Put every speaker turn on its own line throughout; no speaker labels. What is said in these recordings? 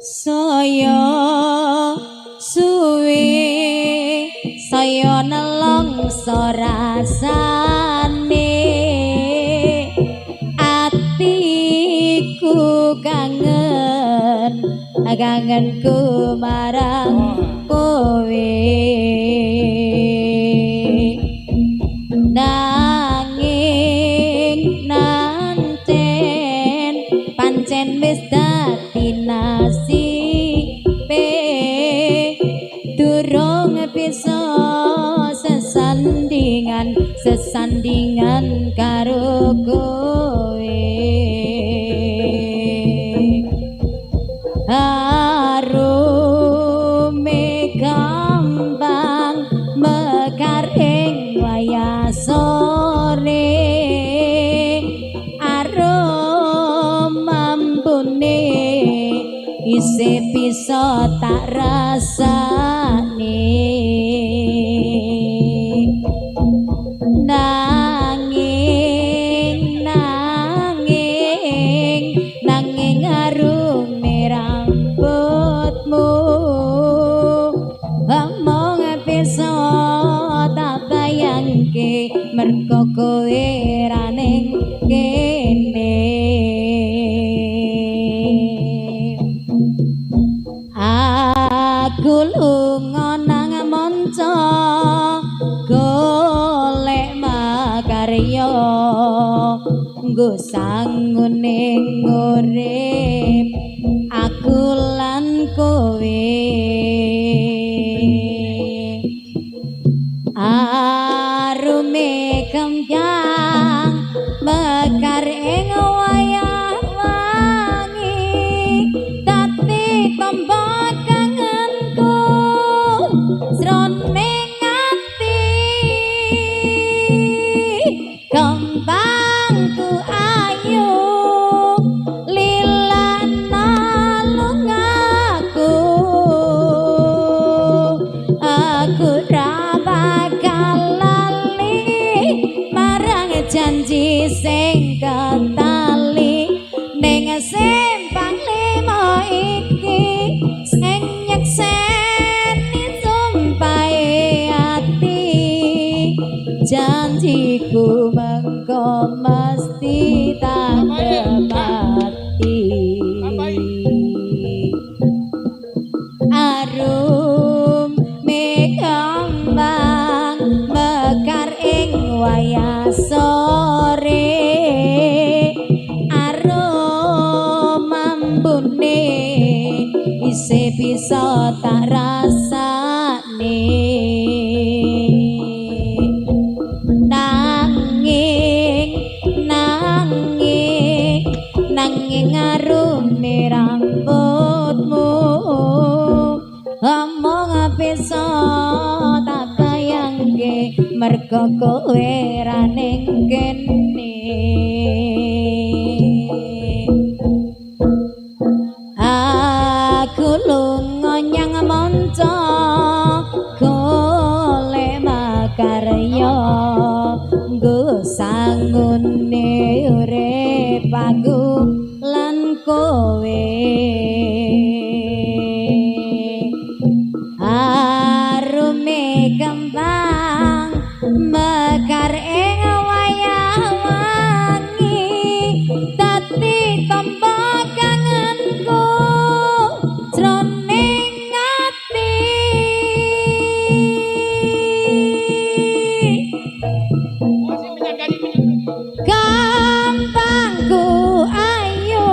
Saya suwe saya nelongso rasane atiku kangenku marang kowe nanging nanten pancen wis dadi nasibe durung bisa sesandingan karo kowe arume gampang mekar ing wayah sore aromambune isih bisa tak rasane nanging arume rambutmu omong bisa tak bayangke mergo kowe ra ning kene aku lunga nang manca golek makarya nggo sangune urip aku lan kowe arume kembang mekar ing wayah wangi dadi tombak kangenku sroning ati kembangku ayu lilana lungaku aku ra bakal lali marang janji sing ketali ning simpang lima iki sing nyekseni sumpahe ati janjiku mengko mesti tak tepati arum megambang mekar ing wayah sore aromambune isih bisa tak rasane nanging arume rambutmu omong bisa tak bayangke mergo kowe ra ning kene aku lunga nyang manca golek makarya nggo sangune urip aku lan kowe arume kembang mekar ing wayah wangi dadi tombak kangenku sroning ati gampangku ayu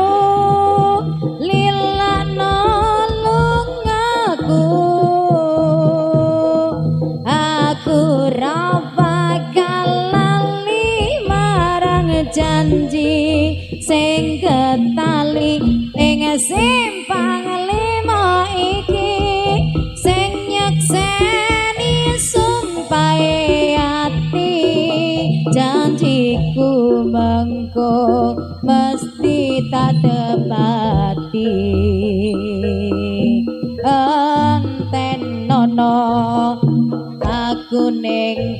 lilana lungaku aku ra bakal lali marang janji sing ketali ing simpang lima iki sing nyekseni sumpahe ati janjiku mengko mesti tak tepati entenono aku ning